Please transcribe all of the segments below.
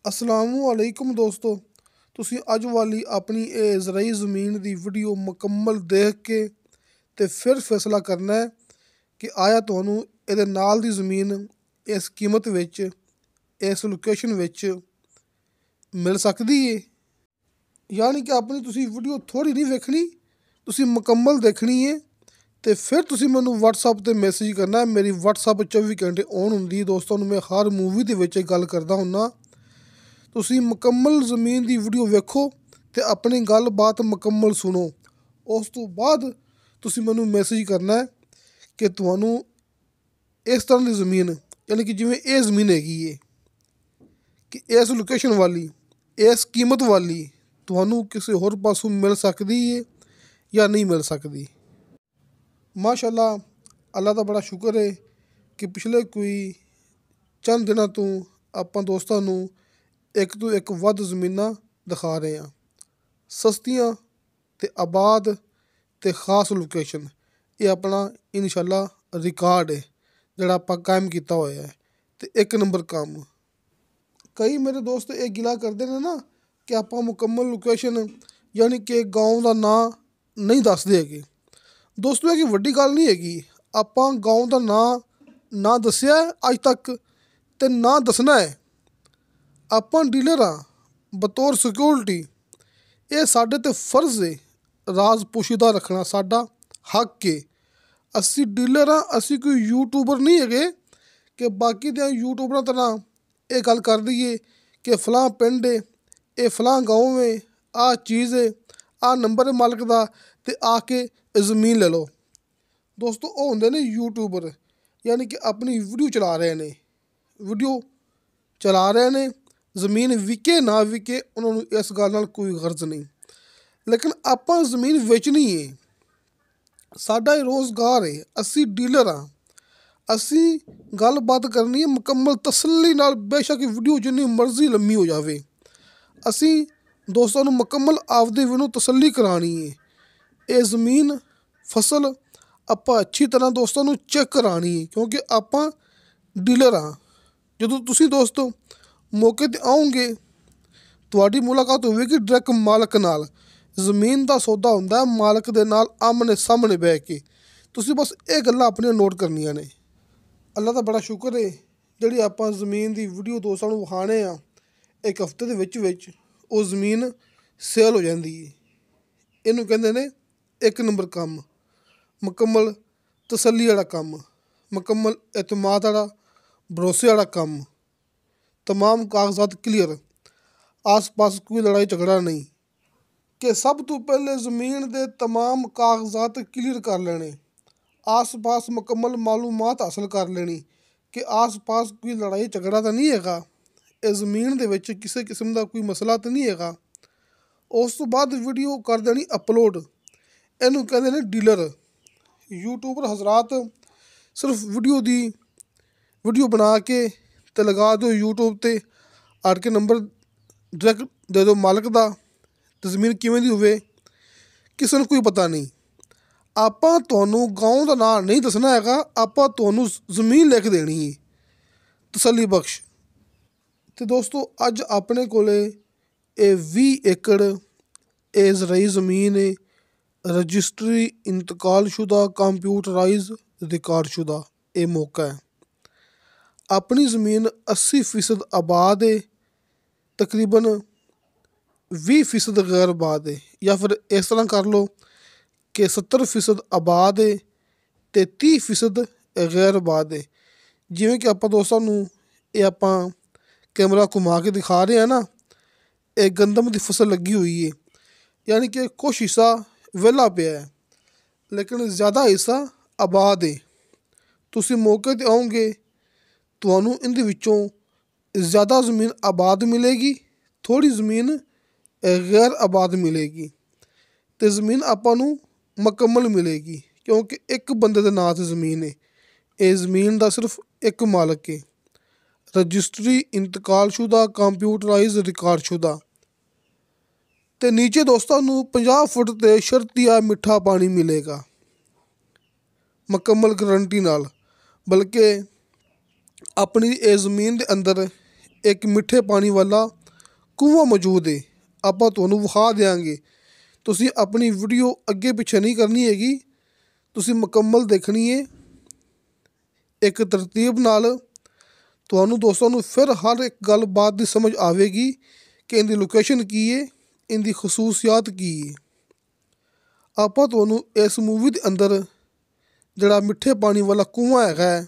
असलामुअलैकुम दोस्तों, ਤੁਸੀਂ ਅੱਜ ਵਾਲੀ ਆਪਣੀ ਇਹ ਜ਼ਰਾਈ ਜ਼ਮੀਨ ਦੀ ਵੀਡੀਓ ਮੁਕੰਮਲ ਦੇਖ ਕੇ ਤੇ ਫਿਰ ਫੈਸਲਾ ਕਰਨਾ ਹੈ ਕਿ ਆਇਆ ਤੁਹਾਨੂੰ ਇਹਦੇ ਨਾਲ ਦੀ ਜ਼ਮੀਨ ਇਸ ਕੀਮਤ ਵਿੱਚ ਇਸ ਲੋਕੇਸ਼ਨ ਵਿੱਚ ਮਿਲ ਸਕਦੀ ਹੈ। ਯਾਨੀ ਕਿ ਆਪਣੀ ਤੁਸੀਂ ਵੀਡੀਓ ਥੋੜ੍ਹੀ ਨਹੀਂ ਵੇਖਣੀ, ਤੁਸੀਂ ਮੁਕੰਮਲ ਦੇਖਣੀ ਹੈ ਤੇ ਫਿਰ ਤੁਸੀਂ ਮੈਨੂੰ WhatsApp 'ਤੇ ਮੈਸੇਜ ਕਰਨਾ। ਮੇਰੀ WhatsApp 24 ਘੰਟੇ ਔਨ ਹੁੰਦੀ ਦੋਸਤਾਂ ਨੂੰ, ਮੈਂ ਹਰ ਮੂਵੀ ਦੇ ਵਿੱਚ ਗੱਲ ਕਰਦਾ ਹੁੰਦਾ। ਤੁਸੀਂ ਮੁਕੰਮਲ ਜ਼ਮੀਨ ਦੀ ਵੀਡੀਓ ਵੇਖੋ ਤੇ ਆਪਣੀ ਗੱਲਬਾਤ ਮੁਕੰਮਲ ਸੁਣੋ। ਉਸ ਤੋਂ ਬਾਅਦ ਤੁਸੀਂ ਮੈਨੂੰ ਮੈਸੇਜ ਕਰਨਾ ਕਿ ਤੁਹਾਨੂੰ ਇਸ ਤਰ੍ਹਾਂ ਦੀ ਜ਼ਮੀਨ, ਯਾਨੀ ਕਿ ਜਿਵੇਂ ਇਹ ਜ਼ਮੀਨ ਹੈਗੀ ਹੈ ਕਿ ਇਸ ਲੋਕੇਸ਼ਨ ਵਾਲੀ, ਇਸ ਕੀਮਤ ਵਾਲੀ ਤੁਹਾਨੂੰ ਕਿਸੇ ਹੋਰ ਪਾਸੋਂ ਮਿਲ ਸਕਦੀ ਹੈ ਜਾਂ ਨਹੀਂ ਮਿਲ ਸਕਦੀ। ਮਾਸ਼ਾਅੱਲਾ, ਅੱਲਾ ਦਾ ਬੜਾ ਸ਼ੁਕਰ ਹੈ ਕਿ ਪਿਛਲੇ ਕੋਈ ਚੰਦ ਦਿਨਾਂ ਤੋਂ ਆਪਾਂ ਦੋਸਤਾਂ ਨੂੰ ਇੱਕ ਤੋਂ ਇੱਕ ਵੱਧ ਜ਼ਮੀਨਾਂ ਦਿਖਾ ਰਹੇ ਹਾਂ, ਸਸਤੀਆਂ ਅਤੇ ਆਬਾਦ ਅਤੇ ਖ਼ਾਸ ਲੋਕੇਸ਼ਨ। ਇਹ ਆਪਣਾ ਇਨਸ਼ਾਅੱਲਾ ਰਿਕਾਰਡ ਹੈ ਜਿਹੜਾ ਆਪਾਂ ਕਾਇਮ ਕੀਤਾ ਹੋਇਆ ਹੈ ਅਤੇ ਇੱਕ ਨੰਬਰ ਕੰਮ। ਕਈ ਮੇਰੇ ਦੋਸਤ ਇਹ ਗਿਲਾ ਕਰਦੇ ਨੇ ਨਾ ਕਿ ਆਪਾਂ ਮੁਕੰਮਲ ਲੋਕੇਸ਼ਨ ਯਾਨੀ ਕਿ ਗਾਉਂ ਦਾ ਨਾਂ ਨਹੀਂ ਦੱਸਦੇ ਹੈਗੇ। ਦੋਸਤੋ, ਇਹ ਕਿ ਵੱਡੀ ਗੱਲ ਨਹੀਂ ਹੈਗੀ, ਆਪਾਂ ਗਾਉਂ ਦਾ ਨਾਂ ਨਾ ਦੱਸਿਆ ਅੱਜ ਤੱਕ ਅਤੇ ਨਾ ਦੱਸਣਾ ਹੈ। ਆਪਾਂ ਡੀਲਰ ਹਾਂ ਬਤੌਰ ਸਿਕਿਉਰਿਟੀ, ਇਹ ਸਾਡੇ 'ਤੇ ਫਰਜ਼ ਹੈ ਰਾਜ਼ ਪੋਸ਼ੀਦਾ ਰੱਖਣਾ, ਸਾਡਾ ਹੱਕ ਹੈ। ਅਸੀਂ ਡੀਲਰ ਹਾਂ, ਅਸੀਂ ਕੋਈ ਯੂਟਿਊਬਰ ਨਹੀਂ ਹੈਗੇ ਕਿ ਬਾਕੀ ਦੇ ਯੂਟਿਊਬਰਾਂ ਤਰ੍ਹਾਂ ਇਹ ਗੱਲ ਕਰ ਦਈਏ ਕਿ ਫਲਾਂ ਪਿੰਡ ਹੈ, ਇਹ ਫਲਾਂ ਗਾਉਂ ਹੈ, ਆਹ ਚੀਜ਼ ਹੈ, ਆਹ ਨੰਬਰ ਹੈ ਮਾਲਕ ਦਾ ਅਤੇ ਆ ਕੇ ਜ਼ਮੀਨ ਲੈ ਲਓ। ਦੋਸਤੋ, ਉਹ ਹੁੰਦੇ ਨੇ ਯੂਟਿਊਬਰ, ਯਾਨੀ ਕਿ ਆਪਣੀ ਵੀਡੀਓ ਚਲਾ ਰਹੇ ਨੇ। ਜ਼ਮੀਨ ਵਿਕੇ ਨਾ ਵਿਕੇ ਉਹਨਾਂ ਨੂੰ ਇਸ ਗੱਲ ਨਾਲ ਕੋਈ ਗਰਜ਼ ਨਹੀਂ, ਲੇਕਿਨ ਆਪਾਂ ਜ਼ਮੀਨ ਵੇਚਣੀ ਹੈ, ਸਾਡਾ ਇਹ ਰੋਜ਼ਗਾਰ ਹੈ। ਅਸੀਂ ਡੀਲਰ ਹਾਂ, ਅਸੀਂ ਗੱਲਬਾਤ ਕਰਨੀ ਹੈ ਮੁਕੰਮਲ ਤਸੱਲੀ ਨਾਲ, ਬੇਸ਼ੱਕ ਵੀਡੀਓ ਜਿੰਨੀ ਮਰਜ਼ੀ ਲੰਮੀ ਹੋ ਜਾਵੇ। ਅਸੀਂ ਦੋਸਤਾਂ ਨੂੰ ਮੁਕੰਮਲ ਆਪਦੇ ਵੀ ਨੂੰ ਤਸੱਲੀ ਕਰਾਉਣੀ ਹੈ। ਇਹ ਜ਼ਮੀਨ ਫਸਲ ਆਪਾਂ ਅੱਛੀ ਤਰ੍ਹਾਂ ਦੋਸਤਾਂ ਨੂੰ ਚੈੱਕ ਕਰਾਉਣੀ ਹੈ, ਕਿਉਂਕਿ ਆਪਾਂ ਡੀਲਰ ਹਾਂ। ਜਦੋਂ ਤੁਸੀਂ ਦੋਸਤੋ ਮੌਕੇ 'ਤੇ ਆਓਗੇ, ਤੁਹਾਡੀ ਮੁਲਾਕਾਤ ਹੋਵੇਗੀ ਡਾਇਰੈਕਟ ਮਾਲਕ ਨਾਲ। ਜ਼ਮੀਨ ਦਾ ਸੌਦਾ ਹੁੰਦਾ ਮਾਲਕ ਦੇ ਨਾਲ ਆਮਣੇ ਸਾਹਮਣੇ ਬਹਿ ਕੇ। ਤੁਸੀਂ ਬਸ ਇਹ ਗੱਲਾਂ ਆਪਣੀਆਂ ਨੋਟ ਕਰਨੀਆਂ ਨੇ। ਅੱਲਾ ਦਾ ਬੜਾ ਸ਼ੁਕਰ ਹੈ ਜਿਹੜੀ ਆਪਾਂ ਜ਼ਮੀਨ ਦੀ ਵੀਡੀਓ ਦੋਸਤਾਂ ਨੂੰ ਵਿਖਾਣੇ ਆ, ਇੱਕ ਹਫ਼ਤੇ ਦੇ ਵਿੱਚ ਉਹ ਜ਼ਮੀਨ ਸੇਲ ਹੋ ਜਾਂਦੀ ਹੈ। ਇਹਨੂੰ ਕਹਿੰਦੇ ਨੇ ਇੱਕ ਨੰਬਰ ਕੰਮ, ਮੁਕੰਮਲ ਤਸੱਲੀ ਵਾਲਾ ਕੰਮ, ਮੁਕੰਮਲ ਇਤਮਾਦ ਵਾਲਾ, ਭਰੋਸੇ ਵਾਲਾ ਕੰਮ। तमाम कागजात क्लियर, आस पास कोई लड़ाई झगड़ा नहीं। कि सब तो पहले ज़मीन के तमाम कागजात क्लियर कर लेने, आस पास मुकम्मल मालूमात हासिल कर लेनी कि आस पास कोई लड़ाई झगड़ा तो नहीं हैगा, इस ज़मीन दे विच किसी किस्म का कोई मसला तो नहीं हैगा। उस तो बाद वीडियो कर देनी अपलोड, इनू कहते हैं डीलर। यूट्यूबर हजरात सिर्फ वीडियो बना के ਤੇ ਲਗਾ ਦਿਓ YouTube 'ਤੇ, ਅੜ ਕੇ ਨੰਬਰ ਡਾਇਰੈਕਟ ਦੇ ਦਿਓ ਮਾਲਕ ਦਾ ਅਤੇ ਜ਼ਮੀਨ ਕਿਵੇਂ ਦੀ ਹੋਵੇ ਕਿਸੇ ਨੂੰ ਕੋਈ ਪਤਾ ਨਹੀਂ। ਆਪਾਂ ਤੁਹਾਨੂੰ ਗਾਉਂ ਦਾ ਨਾਂ ਨਹੀਂ ਦੱਸਣਾ ਹੈਗਾ, ਆਪਾਂ ਤੁਹਾਨੂੰ ਜ਼ਮੀਨ ਲਿਖ ਦੇਣੀ ਹੈ ਤਸੱਲੀ ਬਖਸ਼। ਅਤੇ ਦੋਸਤੋ, ਅੱਜ ਆਪਣੇ ਕੋਲ ਇਹ 20 ਏਕੜ ਇਹ ਜ਼ਰਾਈ ਜ਼ਮੀਨ ਹੈ, ਰਜਿਸਟਰੀ ਇੰਤਕਾਲਸ਼ੁਦਾ ਕੰਪਿਊਟਰਾਈਜ਼ ਰਿਕਾਰਡਸ਼ੁਦਾ। ਇਹ ਮੌਕਾ ਹੈ। ਆਪਣੀ ਜ਼ਮੀਨ 80% ਆਬਾਦ ਹੈ, ਤਕਰੀਬਨ 20% ਗੈਰ ਆਬਾਦ ਹੈ, ਜਾਂ ਫਿਰ ਇਸ ਤਰ੍ਹਾਂ ਕਰ ਲਓ ਕਿ 70% ਆਬਾਦ ਹੈ ਅਤੇ 30% ਗੈਰ ਆਬਾਦ ਹੈ। ਜਿਵੇਂ ਕਿ ਆਪਾਂ ਦੋਸਤਾਂ ਨੂੰ ਇਹ ਆਪਾਂ ਕੈਮਰਾ ਘੁਮਾ ਕੇ ਦਿਖਾ ਰਹੇ ਹਾਂ ਨਾ, ਇਹ ਗੰਦਮ ਦੀ ਫਸਲ ਲੱਗੀ ਹੋਈ ਹੈ, ਯਾਨੀ ਕਿ ਕੁਛ ਹਿੱਸਾ ਵਿਹਲਾ ਪਿਆ ਹੈ ਲੇਕਿਨ ਜ਼ਿਆਦਾ ਹਿੱਸਾ ਆਬਾਦ ਹੈ। ਤੁਸੀਂ ਮੌਕੇ 'ਤੇ ਆਓਗੇ, ਤੁਹਾਨੂੰ ਇਹਦੇ ਵਿੱਚੋਂ ਜ਼ਿਆਦਾ ਜ਼ਮੀਨ ਆਬਾਦ ਮਿਲੇਗੀ, ਥੋੜ੍ਹੀ ਜ਼ਮੀਨ ਗੈਰ ਆਬਾਦ ਮਿਲੇਗੀ ਅਤੇ ਜ਼ਮੀਨ ਆਪਾਂ ਨੂੰ ਮੁਕੰਮਲ ਮਿਲੇਗੀ, ਕਿਉਂਕਿ ਇੱਕ ਬੰਦੇ ਦੇ ਨਾਂ 'ਤੇ ਜ਼ਮੀਨ ਹੈ। ਇਹ ਜ਼ਮੀਨ ਦਾ ਸਿਰਫ ਇੱਕ ਮਾਲਕ ਹੈ, ਰਜਿਸਟਰੀ ਇੰਤਕਾਲਸ਼ੁਦਾ ਕੰਪਿਊਟਰਾਈਜ਼ ਰਿਕਾਰਡਸ਼ੁਦਾ। ਅਤੇ ਨੀਚੇ ਦੋਸਤਾਂ ਨੂੰ 50 ਫੁੱਟ 'ਤੇ ਸ਼ਰਤੀਆ ਮਿੱਠਾ ਪਾਣੀ ਮਿਲੇਗਾ ਮੁਕੰਮਲ ਗਰੰਟੀ ਨਾਲ। ਬਲਕਿ ਆਪਣੀ ਇਹ ਜ਼ਮੀਨ ਦੇ ਅੰਦਰ ਇੱਕ ਮਿੱਠੇ ਪਾਣੀ ਵਾਲਾ ਕੂਆ ਮੌਜੂਦ ਹੈ, ਆਪਾਂ ਤੁਹਾਨੂੰ ਵਿਖਾ ਦਿਆਂਗੇ। ਤੁਸੀਂ ਆਪਣੀ ਵੀਡੀਓ ਅੱਗੇ ਪਿੱਛੇ ਨਹੀਂ ਕਰਨੀ ਹੈਗੀ, ਤੁਸੀਂ ਮੁਕੰਮਲ ਦੇਖਣੀ ਹੈ ਇੱਕ ਤਰਤੀਬ ਨਾਲ। ਤੁਹਾਨੂੰ ਦੋਸਤਾਂ ਨੂੰ ਫਿਰ ਹਰ ਇੱਕ ਗੱਲ ਬਾਤ ਦੀ ਸਮਝ ਆਵੇਗੀ ਕਿ ਇਹਦੀ ਲੋਕੇਸ਼ਨ ਕੀ ਹੈ, ਇਹਦੀ ਖਸੂਸੀਅਤ ਕੀ ਹੈ। ਆਪਾਂ ਤੁਹਾਨੂੰ ਇਸ ਮੂਵੀ ਦੇ ਅੰਦਰ ਜਿਹੜਾ ਮਿੱਠੇ ਪਾਣੀ ਵਾਲਾ ਕੂਆ ਹੈਗਾ ਹੈ,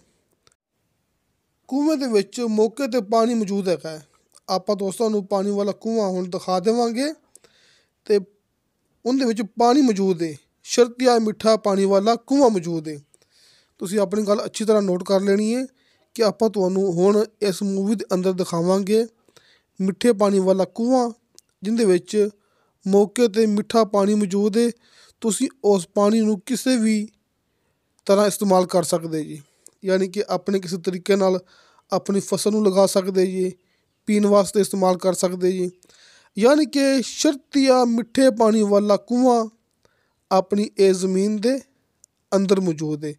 ਕੂਏ ਦੇ ਵਿੱਚ ਮੌਕੇ 'ਤੇ ਪਾਣੀ ਮੌਜੂਦ ਹੈਗਾ ਹੈ। ਆਪਾਂ ਦੋਸਤਾਂ ਨੂੰ ਪਾਣੀ ਵਾਲਾ ਕੂਆ ਹੁਣ ਦਿਖਾ ਦੇਵਾਂਗੇ ਅਤੇ ਉਹਦੇ ਵਿੱਚ ਪਾਣੀ ਮੌਜੂਦ ਹੈ, ਸ਼ਰਤੀਆ ਮਿੱਠਾ ਪਾਣੀ ਵਾਲਾ ਕੂਆ ਮੌਜੂਦ ਹੈ। ਤੁਸੀਂ ਆਪਣੀ ਗੱਲ ਅੱਛੀ ਤਰ੍ਹਾਂ ਨੋਟ ਕਰ ਲੈਣੀ ਹੈ ਕਿ ਆਪਾਂ ਤੁਹਾਨੂੰ ਹੁਣ ਇਸ ਮੂਵੀ ਦੇ ਅੰਦਰ ਦਿਖਾਵਾਂਗੇ ਮਿੱਠੇ ਪਾਣੀ ਵਾਲਾ ਕੂਆ, ਜਿਹਦੇ ਵਿੱਚ ਮੌਕੇ 'ਤੇ ਮਿੱਠਾ ਪਾਣੀ ਮੌਜੂਦ ਹੈ। ਤੁਸੀਂ ਉਸ ਪਾਣੀ ਨੂੰ ਕਿਸੇ ਵੀ ਤਰ੍ਹਾਂ ਇਸਤੇਮਾਲ ਕਰ ਸਕਦੇ ਜੀ, ਯਾਨੀ ਕਿ ਆਪਣੇ ਕਿਸੇ ਤਰੀਕੇ ਨਾਲ ਆਪਣੀ ਫਸਲ ਨੂੰ ਲਗਾ ਸਕਦੇ ਜੀ, ਪੀਣ ਵਾਸਤੇ ਇਸਤੇਮਾਲ ਕਰ ਸਕਦੇ ਜੀ। ਯਾਨੀ ਕਿ ਸ਼ਰਤੀਆ ਮਿੱਠੇ ਪਾਣੀ ਵਾਲਾ ਕੂਆ ਆਪਣੀ ਇਹ ਜ਼ਮੀਨ ਦੇ ਅੰਦਰ ਮੌਜੂਦ ਹੈ।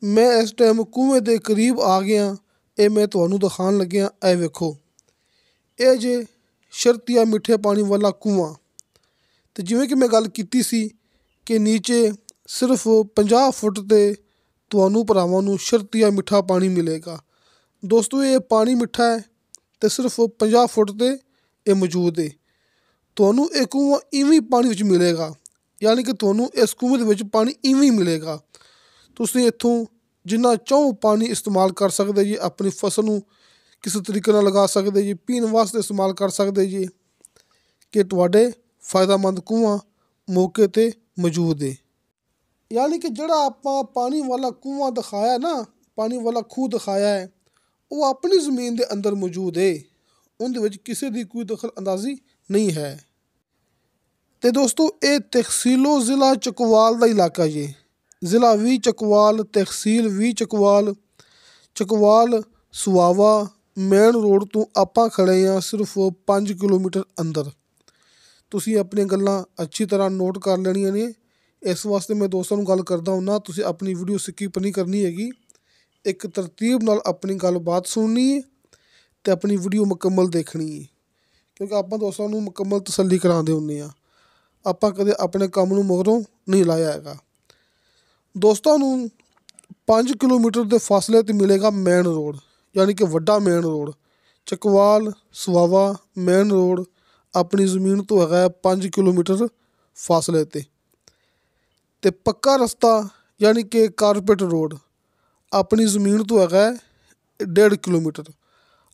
ਮੈਂ ਇਸ ਟਾਈਮ ਕੂਏ ਦੇ ਕਰੀਬ ਆ ਗਿਆ, ਇਹ ਮੈਂ ਤੁਹਾਨੂੰ ਦਿਖਾਉਣ ਲੱਗਿਆ। ਇਹ ਵੇਖੋ, ਇਹ ਜੇ ਸ਼ਰਤੀਆ ਮਿੱਠੇ ਪਾਣੀ ਵਾਲਾ ਕੂਆ। ਅਤੇ ਜਿਵੇਂ ਕਿ ਮੈਂ ਗੱਲ ਕੀਤੀ ਸੀ ਕਿ ਨੀਚੇ ਸਿਰਫ 50 ਫੁੱਟ 'ਤੇ ਤੁਹਾਨੂੰ ਭਰਾਵਾਂ ਨੂੰ ਸ਼ਰਤੀਆ ਮਿੱਠਾ ਪਾਣੀ ਮਿਲੇਗਾ। ਦੋਸਤੋ, ਇਹ ਪਾਣੀ ਮਿੱਠਾ ਹੈ ਅਤੇ ਸਿਰਫ 50 ਫੁੱਟ 'ਤੇ ਇਹ ਮੌਜੂਦ ਹੈ। ਤੁਹਾਨੂੰ ਇਹ ਕੂਆ ਇਵੇਂ ਪਾਣੀ ਵਿੱਚ ਮਿਲੇਗਾ, ਯਾਨੀ ਕਿ ਤੁਹਾਨੂੰ ਇਸ ਕੂਏ ਦੇ ਵਿੱਚ ਪਾਣੀ ਇਵੇਂ ਮਿਲੇਗਾ। ਤੁਸੀਂ ਇੱਥੋਂ ਜਿੰਨਾ ਚਾਹੋ ਪਾਣੀ ਇਸਤੇਮਾਲ ਕਰ ਸਕਦੇ ਜੀ, ਆਪਣੀ ਫਸਲ ਨੂੰ ਕਿਸੇ ਤਰੀਕੇ ਨਾਲ ਲਗਾ ਸਕਦੇ ਜੀ, ਪੀਣ ਵਾਸਤੇ ਇਸਤੇਮਾਲ ਕਰ ਸਕਦੇ ਜੀ, ਕਿ ਤੁਹਾਡੇ ਫਾਇਦਾਮੰਦ ਕੂਆ ਮੌਕੇ 'ਤੇ ਮੌਜੂਦ ਹੈ। ਯਾਨੀ ਕਿ ਜਿਹੜਾ ਆਪਾਂ ਪਾਣੀ ਵਾਲਾ ਕੂਆ ਦਿਖਾਇਆ ਨਾ, ਪਾਣੀ ਵਾਲਾ ਖੂਹ ਦਿਖਾਇਆ ਹੈ, ਉਹ ਆਪਣੀ ਜ਼ਮੀਨ ਦੇ ਅੰਦਰ ਮੌਜੂਦ ਹੈ, ਉਹਦੇ ਵਿੱਚ ਕਿਸੇ ਦੀ ਕੋਈ ਦਖਲ ਅੰਦਾਜ਼ੀ ਨਹੀਂ ਹੈ। ਅਤੇ ਦੋਸਤੋ, ਇਹ ਤਹਿਸੀਲੋ ਜ਼ਿਲ੍ਹਾ ਚੱਕਵਾਲ ਦਾ ਇਲਾਕਾ ਜੀ, ਜ਼ਿਲ੍ਹਾ ਵੀ ਚੱਕਵਾਲ, ਤਹਿਸੀਲ ਵੀ ਚੱਕਵਾਲ, ਚੱਕਵਾਲ ਸੁਹਾਵਾ ਮੇਨ ਰੋਡ ਤੋਂ ਆਪਾਂ ਖੜ੍ਹੇ ਹਾਂ ਸਿਰਫ 5 ਕਿਲੋਮੀਟਰ ਅੰਦਰ। ਤੁਸੀਂ ਆਪਣੀਆਂ ਗੱਲਾਂ ਅੱਛੀ ਤਰ੍ਹਾਂ ਨੋਟ ਕਰ ਲੈਣੀਆਂ ਨੇ। ਇਸ ਵਾਸਤੇ ਮੈਂ ਦੋਸਤਾਂ ਨੂੰ ਗੱਲ ਕਰਦਾ ਹੁੰਦਾ, ਤੁਸੀਂ ਆਪਣੀ ਵੀਡੀਓ ਸਕਿਪ ਨਹੀਂ ਕਰਨੀ ਹੈਗੀ, ਇੱਕ ਤਰਤੀਬ ਨਾਲ ਆਪਣੀ ਗੱਲਬਾਤ ਸੁਣਨੀ ਹੈ ਅਤੇ ਆਪਣੀ ਵੀਡੀਓ ਮੁਕੰਮਲ ਦੇਖਣੀ ਹੈ, ਕਿਉਂਕਿ ਆਪਾਂ ਦੋਸਤਾਂ ਨੂੰ ਮੁਕੰਮਲ ਤਸੱਲੀ ਕਰਾਉਂਦੇ ਹੁੰਦੇ ਹਾਂ। ਆਪਾਂ ਕਦੇ ਆਪਣੇ ਕੰਮ ਨੂੰ ਮਗਰੋਂ ਨਹੀਂ ਲਾਇਆ ਹੈਗਾ। ਦੋਸਤਾਂ ਨੂੰ 5 ਕਿਲੋਮੀਟਰ ਦੇ ਫਾਸਲੇ 'ਤੇ ਮਿਲੇਗਾ ਮੇਨ ਰੋਡ, ਯਾਨੀ ਕਿ ਵੱਡਾ main road. Chakwal Sohawa main road ਆਪਣੀ ਜ਼ਮੀਨ ਤੋਂ ਹੈਗਾ 5 ਕਿਲੋਮੀਟਰ ਫਾਸਲੇ 'ਤੇ। ਅਤੇ ਪੱਕਾ ਰਸਤਾ ਯਾਨੀ ਕਿ ਕਾਰਪੇਟ ਰੋਡ ਆਪਣੀ ਜ਼ਮੀਨ ਤੋਂ ਹੈਗਾ 1.5 ਕਿਲੋਮੀਟਰ।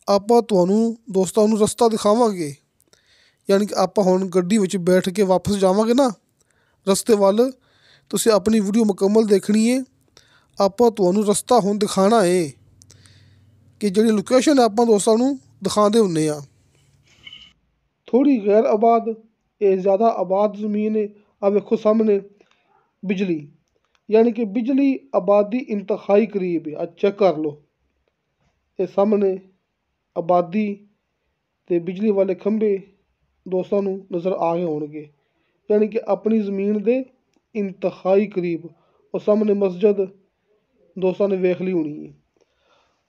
ਆਪਾਂ ਤੁਹਾਨੂੰ ਦੋਸਤਾਂ ਨੂੰ ਰਸਤਾ ਦਿਖਾਵਾਂਗੇ, ਯਾਨੀ ਕਿ ਆਪਾਂ ਹੁਣ ਗੱਡੀ ਵਿੱਚ ਬੈਠ ਕੇ ਵਾਪਸ ਜਾਵਾਂਗੇ ਨਾ ਰਸਤੇ ਵੱਲ। ਤੁਸੀਂ ਆਪਣੀ ਵੀਡੀਓ ਮੁਕੰਮਲ ਦੇਖਣੀ ਹੈ। ਆਪਾਂ ਤੁਹਾਨੂੰ ਰਸਤਾ ਹੁਣ ਦਿਖਾਉਣਾ ਹੈ ਕਿ ਜਿਹੜੀ ਲੋਕੇਸ਼ਨ ਆਪਾਂ ਦੋਸਤਾਂ ਨੂੰ ਦਿਖਾਉਂਦੇ ਹੁੰਦੇ ਹਾਂ। ਥੋੜ੍ਹੀ ਗੈਰ ਆਬਾਦ, ਇਹ ਜ਼ਿਆਦਾ ਆਬਾਦ ਜ਼ਮੀਨ ਹੈ। ਆ ਵੇਖੋ ਸਾਹਮਣੇ ਬਿਜਲੀ, ਯਾਨੀ ਕਿ ਬਿਜਲੀ ਆਬਾਦੀ ਇੰਤਹਾਈ ਕਰੀਬ ਹੈ। ਅੱਜ ਚੈੱਕ ਕਰ ਲਓ, ਇਹ ਸਾਹਮਣੇ ਆਬਾਦੀ ਅਤੇ ਬਿਜਲੀ ਵਾਲੇ ਖੰਭੇ ਦੋਸਤਾਂ ਨੂੰ ਨਜ਼ਰ ਆ ਗਏ ਹੋਣਗੇ, ਯਾਨੀ ਕਿ ਆਪਣੀ ਜ਼ਮੀਨ ਦੇ ਇੰਤਹਾਈ ਕਰੀਬ। ਉਹ ਸਾਹਮਣੇ ਮਸਜਿਦ ਦੋਸਤਾਂ ਨੇ ਵੇਖ ਲਈ ਹੋਣੀ ਹੈ।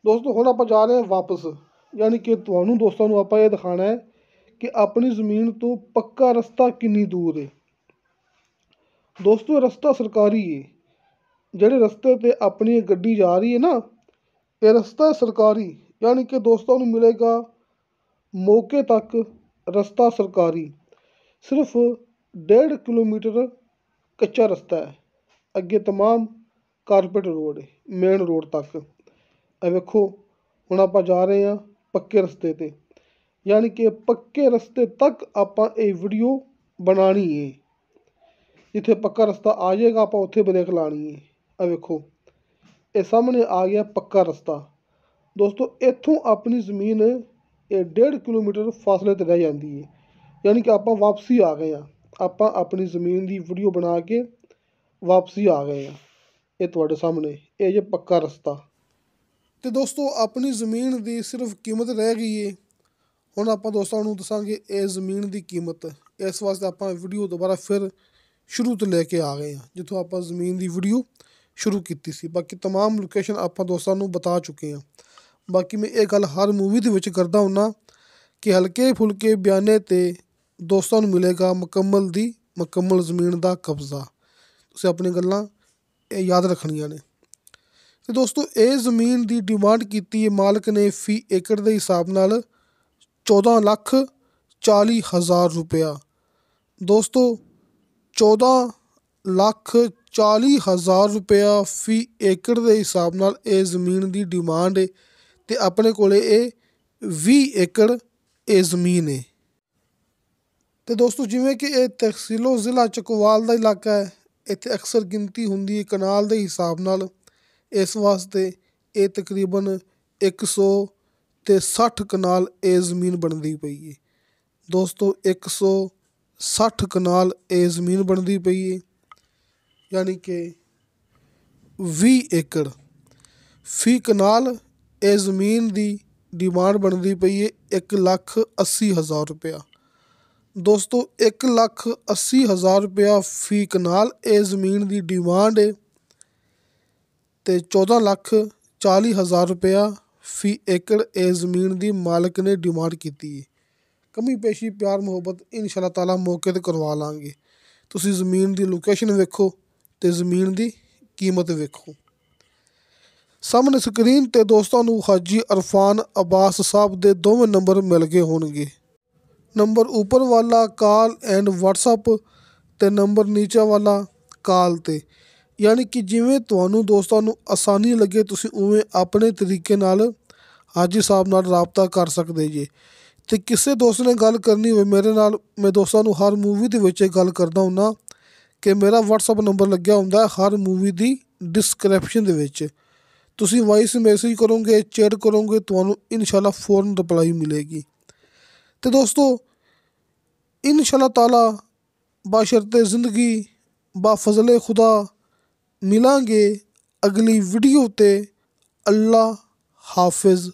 ਦੋਸਤੋ, ਹੁਣ ਆਪਾਂ ਜਾ ਰਹੇ ਹਾਂ ਵਾਪਸ, ਯਾਨੀ ਕਿ ਤੁਹਾਨੂੰ ਦੋਸਤਾਂ ਨੂੰ ਆਪਾਂ ਇਹ ਦਿਖਾਉਣਾ ਹੈ ਕਿ ਆਪਣੀ ਜ਼ਮੀਨ ਤੋਂ ਪੱਕਾ ਰਸਤਾ ਕਿੰਨੀ ਦੂਰ ਹੈ। ਦੋਸਤੋ, ਇਹ ਰਸਤਾ ਸਰਕਾਰੀ ਹੈ। ਜਿਹੜੇ ਰਸਤੇ 'ਤੇ ਆਪਣੀ ਗੱਡੀ ਜਾ ਰਹੀ ਹੈ ਨਾ, ਇਹ ਰਸਤਾ ਸਰਕਾਰੀ, ਯਾਨੀ ਕਿ ਦੋਸਤਾਂ ਨੂੰ ਮਿਲੇਗਾ ਮੌਕੇ ਤੱਕ ਰਸਤਾ ਸਰਕਾਰੀ। ਸਿਰਫ 1.5 ਕਿਲੋਮੀਟਰ ਕੱਚਾ ਰਸਤਾ ਹੈ, ਅੱਗੇ ਤਮਾਮ ਕਾਰਪੇਟ ਰੋਡ ਹੈ ਮੇਨ ਰੋਡ ਤੱਕ। ਇਹ ਵੇਖੋ, ਹੁਣ ਆਪਾਂ ਜਾ ਰਹੇ ਹਾਂ ਪੱਕੇ ਰਸਤੇ 'ਤੇ, ਯਾਨੀ ਕਿ ਪੱਕੇ ਰਸਤੇ ਤੱਕ ਆਪਾਂ ਇਹ ਵੀਡੀਓ ਬਣਾਉਣੀ ਹੈ। ਜਿੱਥੇ ਪੱਕਾ ਰਸਤਾ ਆ ਜਾਏਗਾ ਆਪਾਂ ਉੱਥੇ ਬ੍ਰੇਕ ਲਾਉਣੀ ਹੈ। ਇਹ ਵੇਖੋ, ਇਹ ਸਾਹਮਣੇ ਆ ਗਿਆ ਪੱਕਾ ਰਸਤਾ। ਦੋਸਤੋ, ਇੱਥੋਂ ਆਪਣੀ ਜ਼ਮੀਨ ਇਹ 1.5 ਕਿਲੋਮੀਟਰ ਫਾਸਲੇ 'ਤੇ ਰਹਿ ਜਾਂਦੀ ਹੈ, ਯਾਨੀ ਕਿ ਆਪਾਂ ਵਾਪਸੀ ਆ ਗਏ ਹਾਂ। ਆਪਾਂ ਆਪਣੀ ਜ਼ਮੀਨ ਦੀ ਵੀਡੀਓ ਬਣਾ ਕੇ ਵਾਪਸੀ ਆ ਗਏ ਹਾਂ। ਇਹ ਤੁਹਾਡੇ ਸਾਹਮਣੇ ਇਹ ਜੇ ਪੱਕਾ ਰਸਤਾ। ਅਤੇ ਦੋਸਤੋ, ਆਪਣੀ ਜ਼ਮੀਨ ਦੀ ਸਿਰਫ ਕੀਮਤ ਰਹਿ ਗਈ ਹੈ। ਹੁਣ ਆਪਾਂ ਦੋਸਤਾਂ ਨੂੰ ਦੱਸਾਂਗੇ ਇਹ ਜ਼ਮੀਨ ਦੀ ਕੀਮਤ। ਇਸ ਵਾਸਤੇ ਆਪਾਂ ਵੀਡੀਓ ਦੁਬਾਰਾ ਫਿਰ ਸ਼ੁਰੂ ਤੋਂ ਲੈ ਕੇ ਆ ਗਏ ਹਾਂ, ਜਿੱਥੋਂ ਆਪਾਂ ਜ਼ਮੀਨ ਦੀ ਵੀਡੀਓ ਸ਼ੁਰੂ ਕੀਤੀ ਸੀ। ਬਾਕੀ ਤਮਾਮ ਲੋਕੇਸ਼ਨ ਆਪਾਂ ਦੋਸਤਾਂ ਨੂੰ ਬਤਾ ਚੁੱਕੇ ਹਾਂ। ਬਾਕੀ ਮੈਂ ਇਹ ਗੱਲ ਹਰ ਮੂਵੀ ਦੇ ਵਿੱਚ ਕਰਦਾ ਹੁੰਦਾ ਕਿ ਹਲਕੇ ਫੁਲਕੇ ਬਿਆਨੇ 'ਤੇ ਦੋਸਤਾਂ ਨੂੰ ਮਿਲੇਗਾ ਮੁਕੰਮਲ ਦੀ ਮੁਕੰਮਲ ਜ਼ਮੀਨ ਦਾ ਕਬਜ਼ਾ। ਤੁਸੀਂ ਆਪਣੀ ਗੱਲਾਂ ਇਹ ਯਾਦ ਰੱਖਣੀਆਂ ਨੇ। ਅਤੇ ਦੋਸਤੋ ਇਹ ਜ਼ਮੀਨ ਦੀ ਡਿਮਾਂਡ ਕੀਤੀ ਹੈ ਮਾਲਕ ਨੇ ਫੀ ਏਕੜ ਦੇ ਹਿਸਾਬ ਨਾਲ 14,40,000 ਰੁਪਇਆ। ਦੋਸਤੋ 14,40,000 ਰੁਪਇਆ ਫੀ ਏਕੜ ਦੇ ਹਿਸਾਬ ਨਾਲ ਇਹ ਜ਼ਮੀਨ ਦੀ ਡਿਮਾਂਡ ਹੈ ਅਤੇ ਆਪਣੇ ਕੋਲ ਇਹ 20 ਏਕੜ ਇਹ ਜ਼ਮੀਨ ਹੈ। ਅਤੇ ਦੋਸਤੋ ਜਿਵੇਂ ਕਿ ਇਹ ਤਹਿਸੀਲੋ ਜ਼ਿਲ੍ਹਾ ਚਕਵਾਲ ਦਾ ਇਲਾਕਾ ਹੈ, ਇੱਥੇ ਅਕਸਰ ਗਿਣਤੀ ਹੁੰਦੀ ਹੈ ਕਨਾਲ ਦੇ ਹਿਸਾਬ ਨਾਲ। ਇਸ ਵਾਸਤੇ ਇਹ ਤਕਰੀਬਨ 160 ਕਨਾਲ ਇਹ ਜ਼ਮੀਨ ਬਣਦੀ ਪਈ ਹੈ। ਦੋਸਤੋ 160 ਕਨਾਲ ਇਹ ਜ਼ਮੀਨ ਬਣਦੀ ਪਈ ਹੈ, ਯਾਨੀ ਕਿ 20 ਏਕੜ ਫੀ ਕਨਾਲ ਇਹ ਜ਼ਮੀਨ ਦੀ ਡਿਮਾਂਡ ਬਣਦੀ ਪਈ ਹੈ 1,80,000 ਰੁਪਇਆ। ਦੋਸਤੋ 1,80,000 ਰੁਪਇਆ ਫੀ ਕਨਾਲ ਇਹ ਜ਼ਮੀਨ ਦੀ ਡਿਮਾਂਡ ਹੈ ਅਤੇ 14,40,000 ਰੁਪਇਆ ਫੀ ਏਕੜ ਇਹ ਜ਼ਮੀਨ ਦੀ ਮਾਲਕ ਨੇ ਡਿਮਾਂਡ ਕੀਤੀ ਹੈ। ਕਮੀ ਪੇਸ਼ੀ ਪਿਆਰ ਮੁਹੱਬਤ ਇਨਸ਼ਾ ਅੱਲਾਹ ਤਾਲਾ ਮੌਕੇ 'ਤੇ ਕਰਵਾ ਲਾਂਗੇ। ਤੁਸੀਂ ਜ਼ਮੀਨ ਦੀ ਲੋਕੇਸ਼ਨ ਵੇਖੋ ਅਤੇ ਜ਼ਮੀਨ ਦੀ ਕੀਮਤ ਵੇਖੋ। ਸਾਹਮਣੇ ਸਕਰੀਨ 'ਤੇ ਦੋਸਤਾਂ ਨੂੰ ਹਾਜੀ ਅਰਫਾਨ ਅਬਾਸ ਸਾਹਿਬ ਦੇ ਦੋਵੇਂ ਨੰਬਰ ਮਿਲ ਗਏ ਹੋਣਗੇ। ਨੰਬਰ ਉੱਪਰ ਵਾਲਾ ਕਾਲ ਐਂਡ ਵਟਸਅਪ ਅਤੇ ਨੰਬਰ ਨੀਚੇ ਵਾਲਾ ਕਾਲ 'ਤੇ, ਯਾਨੀ ਕਿ ਜਿਵੇਂ ਤੁਹਾਨੂੰ ਦੋਸਤਾਂ ਨੂੰ ਆਸਾਨੀ ਲੱਗੇ ਤੁਸੀਂ ਉਵੇਂ ਆਪਣੇ ਤਰੀਕੇ ਨਾਲ ਹਾਜੀ ਸਾਹਿਬ ਨਾਲ ਰਾਬਤਾ ਕਰ ਸਕਦੇ ਜੇ। ਅਤੇ ਕਿਸੇ ਦੋਸਤ ਨੇ ਗੱਲ ਕਰਨੀ ਹੋਵੇ ਮੇਰੇ ਨਾਲ, ਮੈਂ ਦੋਸਤਾਂ ਨੂੰ ਹਰ ਮੂਵੀ ਦੇ ਵਿੱਚ ਇਹ ਗੱਲ ਕਰਦਾ ਹੁੰਦਾ ਕਿ ਮੇਰਾ ਵਟਸਅਪ ਨੰਬਰ ਲੱਗਿਆ ਹੁੰਦਾ ਹਰ ਮੂਵੀ ਦੀ ਡਿਸਕ੍ਰਿਪਸ਼ਨ ਦੇ ਵਿੱਚ। ਤੁਸੀਂ ਵਾਇਸ ਮੈਸੇਜ ਕਰੋਗੇ, ਚੈਟ ਕਰੋਗੇ, ਤੁਹਾਨੂੰ ਇਨਸ਼ਾ ਅੱਲਾਹ ਫੌਰਨ ਰਿਪਲਾਈ ਮਿਲੇਗੀ। ਅਤੇ ਦੋਸਤੋ ਇਨਸ਼ਾ ਅੱਲਾਹ ਤਾਲਾ ਬਾਸ਼ਰਤੇ ਜ਼ਿੰਦਗੀ ਬਾ ਫਜ਼ਲੇ ਖੁਦਾ ਮਿਲਾਂਗੇ ਅਗਲੀ ਵੀਡੀਓ 'ਤੇ। ਅੱਲਾ ਹਾਫਿਜ਼।